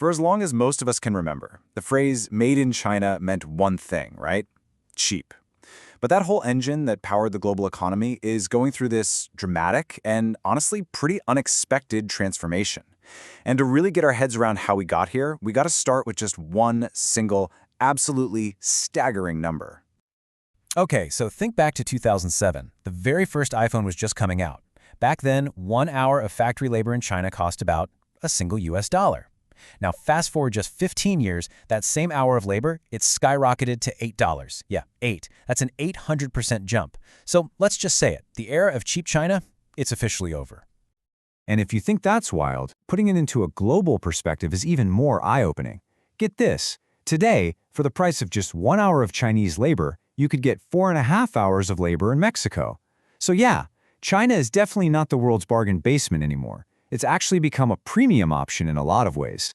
For as long as most of us can remember, the phrase "made in China" meant one thing, right? Cheap. But that whole engine that powered the global economy is going through this dramatic and honestly pretty unexpected transformation. And to really get our heads around how we got here, we got to start with just one single, absolutely staggering number. Okay, so think back to 2007. The very first iPhone was just coming out. Back then, 1 hour of factory labor in China cost about a single US dollar. Now, fast forward just 15 years, that same hour of labor, it's skyrocketed to $8. Yeah, 8. That's an 800% jump. So let's just say it. The era of cheap China, it's officially over. And if you think that's wild, putting it into a global perspective is even more eye-opening. Get this. Today, for the price of just 1 hour of Chinese labor, you could get 4.5 hours of labor in Mexico. So yeah, China is definitely not the world's bargain basement anymore. It's actually become a premium option in a lot of ways.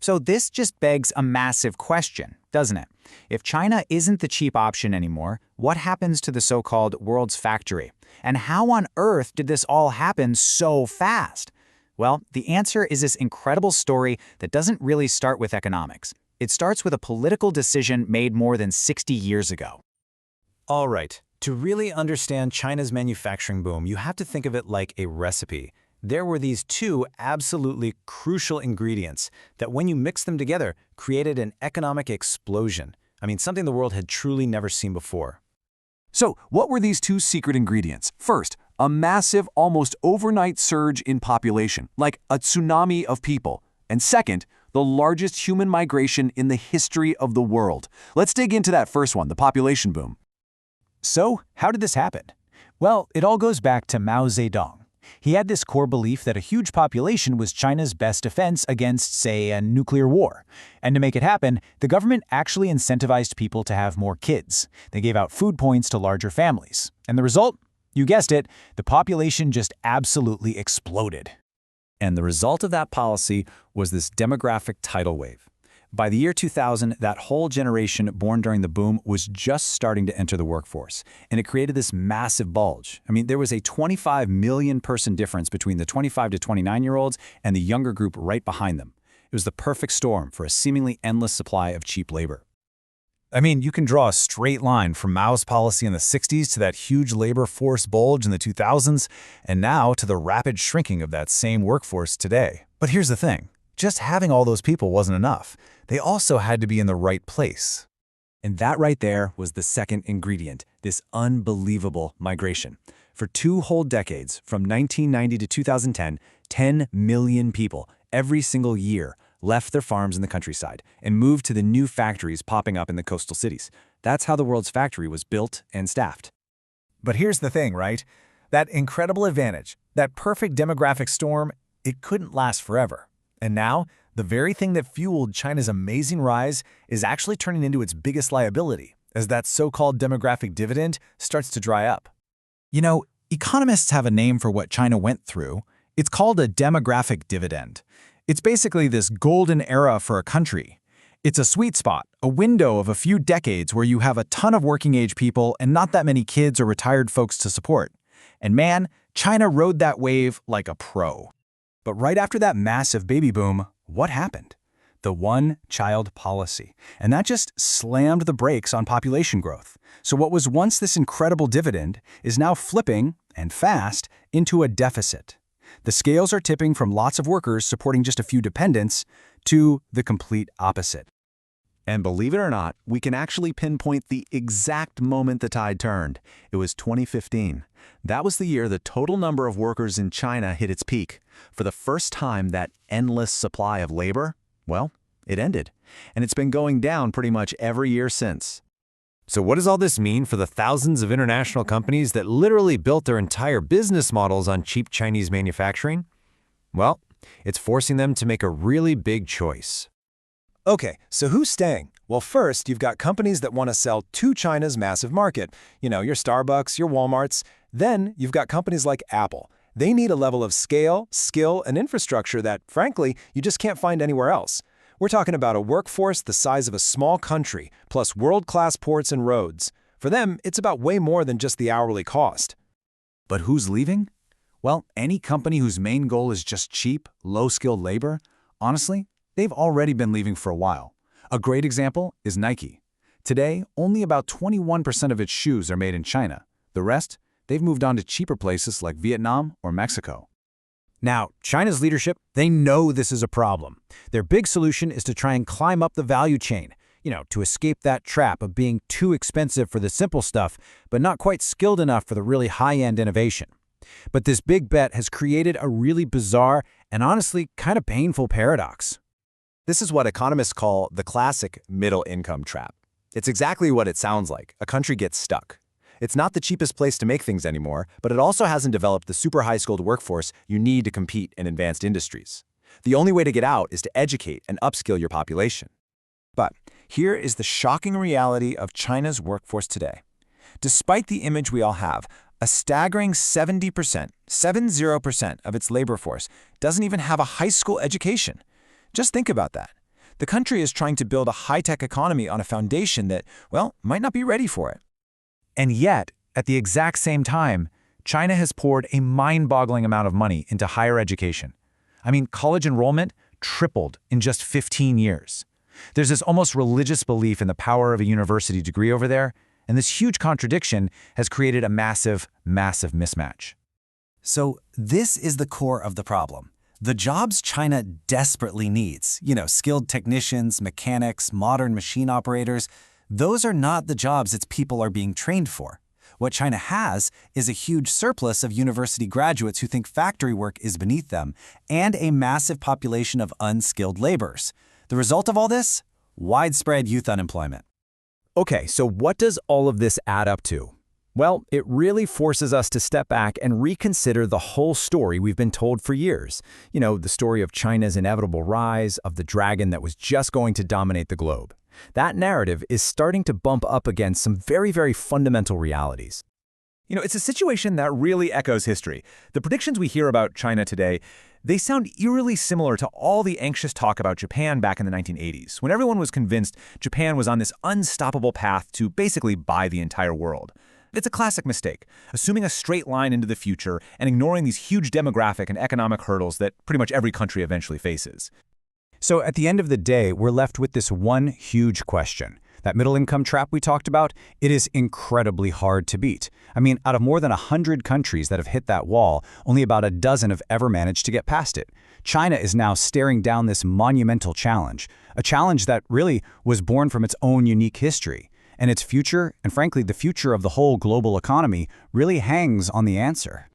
So this just begs a massive question, doesn't it? If China isn't the cheap option anymore, what happens to the so-called world's factory? And how on earth did this all happen so fast? Well, the answer is this incredible story that doesn't really start with economics. It starts with a political decision made more than 60 years ago. All right, to really understand China's manufacturing boom, you have to think of it like a recipe. There were these two absolutely crucial ingredients that when you mix them together created an economic explosion. I mean, something the world had truly never seen before. So, what were these two secret ingredients? First, a massive, almost overnight surge in population, like a tsunami of people. And second, the largest human migration in the history of the world. Let's dig into that first one, the population boom. So, how did this happen? Well, it all goes back to Mao Zedong. He had this core belief that a huge population was China's best defense against, say, a nuclear war. And to make it happen, the government actually incentivized people to have more kids. They gave out food points to larger families. And the result? You guessed it, the population just absolutely exploded. And the result of that policy was this demographic tidal wave. By the year 2000, that whole generation born during the boom was just starting to enter the workforce, and it created this massive bulge. I mean, there was a 25 million person difference between the 25 to 29-year-olds and the younger group right behind them. It was the perfect storm for a seemingly endless supply of cheap labor. I mean, you can draw a straight line from Mao's policy in the 60s to that huge labor force bulge in the 2000s, and now to the rapid shrinking of that same workforce today. But here's the thing. Just having all those people wasn't enough. They also had to be in the right place. And that right there was the second ingredient, this unbelievable migration. For 2 whole decades, from 1990 to 2010, 10 million people every single year left their farms in the countryside and moved to the new factories popping up in the coastal cities. That's how the world's factory was built and staffed. But here's the thing, right? That incredible advantage, that perfect demographic storm, it couldn't last forever. And now, the very thing that fueled China's amazing rise is actually turning into its biggest liability, as that so-called demographic dividend starts to dry up. You know, economists have a name for what China went through. It's called a demographic dividend. It's basically this golden era for a country. It's a sweet spot, a window of a few decades where you have a ton of working-age people and not that many kids or retired folks to support. And man, China rode that wave like a pro. But right after that massive baby boom, what happened? The one-child policy. And that just slammed the brakes on population growth. So what was once this incredible dividend is now flipping, and fast, into a deficit. The scales are tipping from lots of workers supporting just a few dependents to the complete opposite. And believe it or not, we can actually pinpoint the exact moment the tide turned. It was 2015. That was the year the total number of workers in China hit its peak. For the first time, that endless supply of labor, well, it ended. And it's been going down pretty much every year since. So what does all this mean for the thousands of international companies that literally built their entire business models on cheap Chinese manufacturing? Well, it's forcing them to make a really big choice. Okay, so who's staying? Well, first, you've got companies that want to sell to China's massive market. You know, your Starbucks, your Walmarts. Then you've got companies like Apple. They need a level of scale, skill, and infrastructure that, frankly, you just can't find anywhere else. We're talking about a workforce the size of a small country, plus world-class ports and roads. For them, it's about way more than just the hourly cost. But who's leaving? Well, any company whose main goal is just cheap, low-skilled labor, honestly, they've already been leaving for a while. A great example is Nike. Today, only about 21% of its shoes are made in China. The rest, they've moved on to cheaper places like Vietnam or Mexico. Now, China's leadership, they know this is a problem. Their big solution is to try and climb up the value chain, to escape that trap of being too expensive for the simple stuff, but not quite skilled enough for the really high-end innovation. But this big bet has created a really bizarre and honestly kind of painful paradox. This is what economists call the classic middle-income trap. It's exactly what it sounds like. A country gets stuck. It's not the cheapest place to make things anymore, but it also hasn't developed the super high-skilled workforce you need to compete in advanced industries. The only way to get out is to educate and upskill your population. But here is the shocking reality of China's workforce today. Despite the image we all have, a staggering 70% of its labor force doesn't even have a high school education. Just think about that. The country is trying to build a high-tech economy on a foundation that, well, might not be ready for it. And yet, at the exact same time, China has poured a mind-boggling amount of money into higher education. I mean, college enrollment tripled in just 15 years. There's this almost religious belief in the power of a university degree over there, and this huge contradiction has created a massive mismatch. So this is the core of the problem. The jobs China desperately needs, skilled technicians, mechanics, modern machine operators, those are not the jobs its people are being trained for. What China has is a huge surplus of university graduates who think factory work is beneath them, and a massive population of unskilled laborers. The result of all this? Widespread youth unemployment. Okay, so what does all of this add up to? Well, it really forces us to step back and reconsider the whole story we've been told for years. The story of China's inevitable rise, of the dragon that was just going to dominate the globe. That narrative is starting to bump up against some very fundamental realities. It's a situation that really echoes history. The predictions we hear about China today, they sound eerily similar to all the anxious talk about Japan back in the 1980s, when everyone was convinced Japan was on this unstoppable path to basically buy the entire world. It's a classic mistake, assuming a straight line into the future and ignoring these huge demographic and economic hurdles that pretty much every country eventually faces. So at the end of the day, we're left with this one huge question. That middle-income trap we talked about, it is incredibly hard to beat. I mean, out of more than 100 countries that have hit that wall, only about a dozen have ever managed to get past it. China is now staring down this monumental challenge, a challenge that really was born from its own unique history. And its future, and frankly the future of the whole global economy, really hangs on the answer.